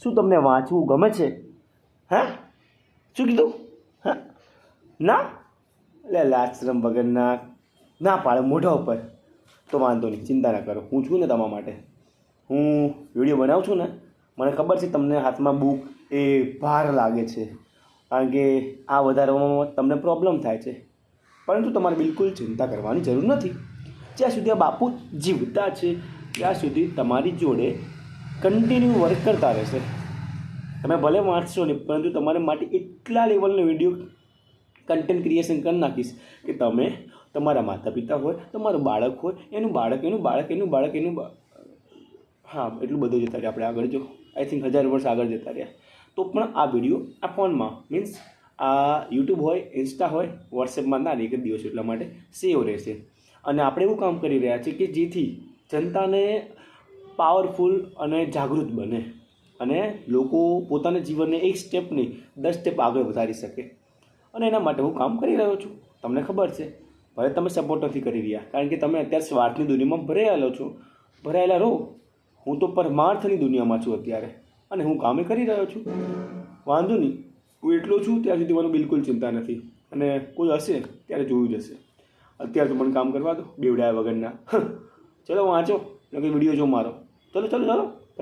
શું તમને વાંચવું ગમે છે? હા, શું કીધું? હા, ના એટલે લાજશરમ વગરના ના પાડે મોઢા ઉપર. તો વાંધો નહીં, ચિંતા ના કરો, હું છું ને તમારા માટે. હું વિડીયો બનાવું છું ને, મને ખબર છે તમને હાથમાં બુક એ ભાર લાગે છે, કારણ કે આ વધારવામાં તમને પ્રોબ્લેમ થાય છે. પરંતુ તમારે બિલકુલ ચિંતા કરવાની જરૂર નથી. જ્યાં સુધી આ બાપુ જીવતા છે ત્યાં સુધી તમારી જોડે કન્ટિન્યુ વર્ક કરતા રહેશે. તમે ભલે વાંચશો નહીં, પરંતુ તમારે માટે એટલા લેવલનો વિડીયો કન્ટેન્ટ ક્રિએશન કરી નાખીશ કે તમે તમારા માતા પિતા હોય, તમારું બાળક હોય, એનું બાળક એનું બાળક એનું બાળક એનું હા, એટલું બધું જતા રહ્યા આપણે આગળ. જો આઈ થિંક 1000 વર્ષ આગળ જતા રહ્યા તો પણ આ વિડીયો આ ફોનમાં મીન્સ આ યુટ્યુબ હોય, ઇન્સ્ટા હોય, વોટ્સએપમાં ના એક જ દિવસ એટલા માટે સેવ રહેશે. અને આપણે એવું કામ કરી રહ્યા છીએ કે જેથી જનતાને પાવરફુલ અને જાગૃત બને અને લોકો પોતાના જીવનને એક સ્ટેપ નહીં 10 સ્ટેપ આગળ વધારી શકે. અને એના માટે હું કામ કરી રહ્યો છું. તમને ખબર છે, ભલે તમે સપોર્ટ નથી કરી રહ્યા, કારણ કે તમે અત્યારે સ્વાર્થની દુનિયામાં ભરાયેલા છો. ભરાયેલા રહો. હું તો પરમાર્થની દુનિયામાં છું અત્યારે, અને હું કામે કરી રહ્યો છું. વાંધો નહીં, હું એટલો છું ત્યાં સુધી મને બિલકુલ ચિંતા નથી. અને કોઈ હશે ત્યારે જોયું જશે. અત્યારે તો મને કામ કરવા દો બેવડાયા વગરના. ચલો વાંચો, કંઈ વિડીયો જો મારો. ચલો ચલો ચલો.